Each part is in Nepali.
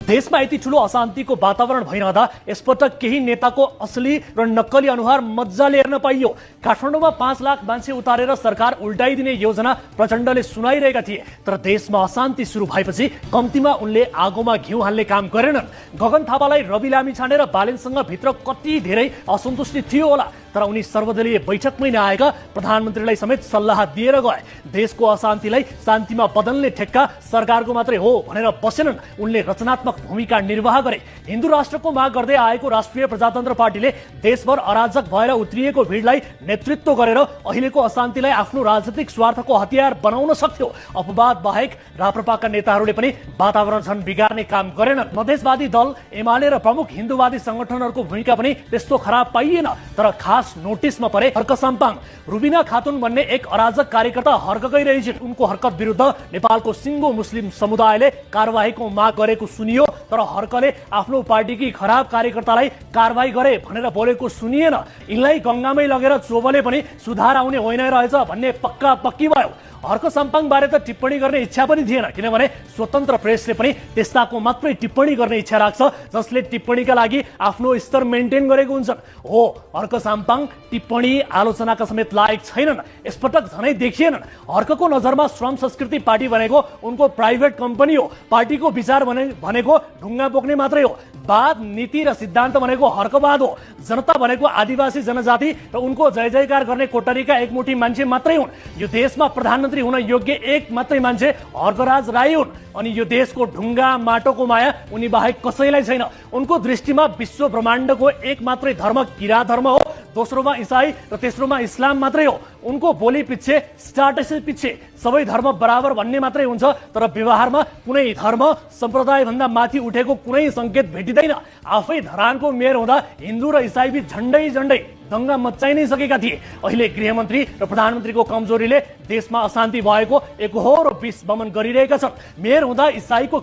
देशमा यति ठूलो अशान्तिको वातावरण भइरहँदा यसपटक केही नेताको असली र नक्कली अनुहार मजाले हेर्न पाइयो। काठमाडौँमा 5 लाख मान्छे उतारेर सरकार उल्टाइदिने योजना प्रचण्डले सुनाइरहेका थिए, तर देशमा अशान्ति सुरु भएपछि कम्तीमा उनले आगोमा घिउ हाल्ने काम गरेनन्। गगन थापालाई रवि लामी छानेर बालेनसँग भित्र कति धेरै असन्तुष्टि थियो होला, तर उनी सर्वदलीय बैठकमै नआएका प्रधानमन्त्रीलाई समेत सल्लाह दिएर गए। देशको अशान्तिलाई शान्तिमा बदल्ने ठेक्का सरकारको मात्रै हो भनेर बसेनन्। उनले रचनात्मक भूमिका निर्वाह गरे। हिन्दू राष्ट्रको माग गर्दै आएको राष्ट्रिय प्रजातन्त्र पार्टीले देशभर अराजक भएर उत्रिएको भिडलाई नेतृत्व गरेर अहिलेको अशान्तिलाई आफ्नो राजनीतिक स्वार्थको हतियार बनाउन सक्थ्यो। अपवाद बाहेक राप्रपाका नेताहरूले पनि वातावरण झन् बिगार्ने काम गरेनन्। मधेसवादी दल एमाले र प्रमुख हिन्दूवादी संगठनहरूको भूमिका पनि त्यस्तो खराब पाइएन, तर खास नोटिसमा परे हर्क साम्पाङ। रुबिना खातुन भन्ने एक अराजक कार्यकर्ता हर्ककै रहेछन्। उनको हरकत विरुद्ध नेपालको सिङ्गो मुस्लिम समुदायले कारवाहीको माग गरेको सुनियो, तर हर्कले आफ्नो पार्टीकी खराब कार्यकर्तालाई कारवाही गरे भनेर बोलेको सुनिएन। यिनलाई गंगामै लगेर चोबले पनि सुधार आउने होइन रहेछ भन्ने पक्का पक्की भयो। हर्क साम्पाङ बारे त टिप्पणी गर्ने इच्छा पनि थिएन, किनभने स्वतन्त्र प्रेसले पनि त्यस्ताको मात्रै टिप्पणी गर्ने इच्छा राख्छ जसले टिप्पणीका लागि आफ्नो स्तर मेन्टेन गरेको हुन्छन्। हो, हर्क साम्पाङ टिप्पणी आलोचनाका समेत लायक छैनन्। यसपटक झनै देखिएनन्। हर्कको नजरमा श्रम संस्कृति पार्टी भनेको उनको प्राइभेट कम्पनी हो। पार्टीको विचार भनेको ढुङ्गा बोक्ने मात्रै हो। वाद, नीति र सिद्धान्त भनेको हर्कवाद हो। जनता भनेको आदिवासी जनजाति र उनको जय जयकार गर्ने कोटरीका एकमुठी मान्छे मात्रै हुन्। यो देशमा प्रधानमन्त्री हुन योग्य एक मात्रै मान्छे हर्कराज राई हुन्, अनि यो देशको ढुङ्गा माटोको माया उनी बाहेक कसैलाई छैन। उनको दृष्टिमा विश्व ब्रह्माण्डको एक मात्रै धर्म किरात धर्म हो, दोस्रोमा इसाई र तेस्रोमा इस्लाम मात्रै हो। उनको बोली पिच्छे, स्टाटस पिच्छे सबै धर्म बराबर भन्ने मात्रै हुन्छ, तर व्यवहारमा कुनै धर्म सम्प्रदाय भन्दा माथि उठेको कुनै संकेत भेटिँदैन। आफै धरानको मेयर हुँदा हिन्दू र इसाई बीच झण्डै झण्डै दंगा मच्चाइ नै सकेका थिए। अहिले गृहमन्त्री र प्रधानमन्त्रीको कमजोरीले देशमा अशान्ति भएको एकहोरो विष बमन गरिरहेका छन्। मेयर हुँदा इसाईको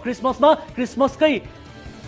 क्रिसमसकै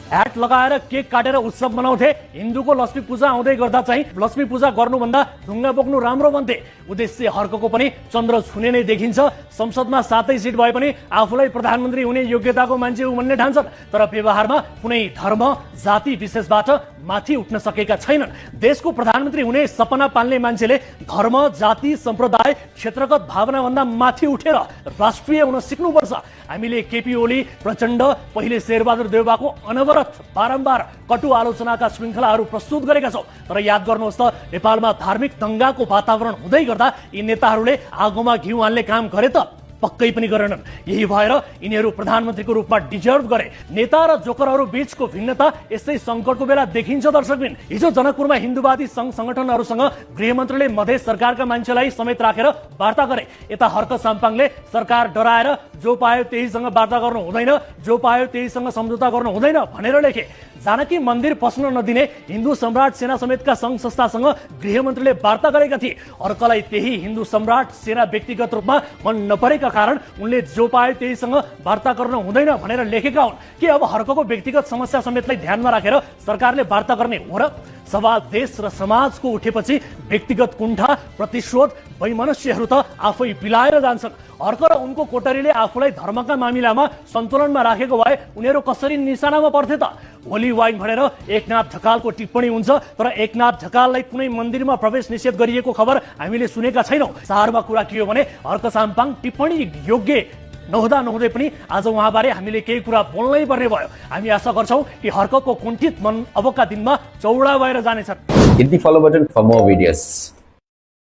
ह्याट लगाएर केक काटेर उत्सव मनाउँथे। हिन्दूको लक्ष्मी पूजा आउँदै गर्दा चाहिँ लक्ष्मी पूजा गर्नुभन्दा ढुङ्गा बोक्नु राम्रो भन्थे। उद्देश्य हर्कको पनि चन्द्र छुने नै देखिन्छ। संसदमा 7 सिट भए पनि आफूलाई प्रधानमन्त्री हुने योग्यताको मान्छे हो भन्ने ठान्छन्, तर व्यवहारमा कुनै धर्म जाति विशेषबाट माथि उठ्न सकेका छैनन्। देशको प्रधानमन्त्री हुने सपना पाल्ने मान्छेले धर्म, जाति, सम्प्रदाय, क्षेत्रगत भावना भन्दा माथि उठेर राष्ट्रिय हुन सिक्नुपर्छ। हामीले केपी ओली, प्रचण्ड, पहिले शेरबहादुर देउवाको अनवरत बारम्बार कटु आलोचनाका श्रृङ्खलाहरू प्रस्तुत गरेका छौं, तर याद गर्नुहोस् त, नेपालमा धार्मिक दंगाको वातावरण हुँदै गर्दा यी नेताहरूले आगोमा घिउ हाल्ने काम गरे त? पक्कै पनि गरेनन्। यही भएर यिनीहरू प्रधानमन्त्रीको रूपमा डिजर्भ गरे। नेता र जोकरहरू बीचको भिन्नता यसै संकटको बेला देखिन्छ। दर्शकबिन, हिजो जनकपुरमा हिन्दूवादी संघ संगठनहरूसँग गृहमन्त्रीले मधेस सरकारका मान्छेलाई समेत राखेर वार्ता गरे। यता हर्क साम्पाङले सरकार डराएर जो पायो त्यहीसँग वार्ता गर्नु हुँदैन, जो पायो त्यहीसँग सम्झौता गर्नु हुँदैन भनेर लेखे। जानकी मन्दिर पस्न नदिने हिन्दू सम्राट सेना समेतका संघ संस्थासँग गृहमन्त्रीले वार्ता गरेका थिए। हर्कलाई त्यही हिन्दू सम्राट सेना व्यक्तिगत रूपमा मन नपरेका कारण उनले जो पाए त्यहीसँग वार्ता गर्न हुँदैन भनेर लेखेका हुन्। के अब हर्कको व्यक्तिगत समस्या समेतलाई ध्यानमा राखेर सरकारले वार्ता गर्ने हो र? सवाल देश र समाजको उठेपछि व्यक्तिगत कुण्ठा, प्रतिशोध, वैमनस्यहरू त आफै बिलाएर जान्छन्। हर्क र उनको कोटरीले आफूलाई धर्मका मामिलामा सन्तुलनमा राखेको भए उनीहरू कसरी निशानामा पर्थे त? होली वाइन भनेर एकनाथ ढकालको टिप्पणी हुन्छ, तर एकनाथ ढकाललाई कुनै मन्दिरमा प्रवेश निषेध गरिएको खबर हामीले सुनेका छैनौं। सारमा कुरा के हो भने हर्क साम्पाङ टिप्पणी योग्य नहुँदै पनि आज उहाँबारे हामीले केही कुरा बोल्नै पर्ने भयो। हामी आशा गर्छौं कि हर्कको कुण्ठित मन अबका दिनमा चौडा भएर जानेछन्। Hit the follow button for more videos.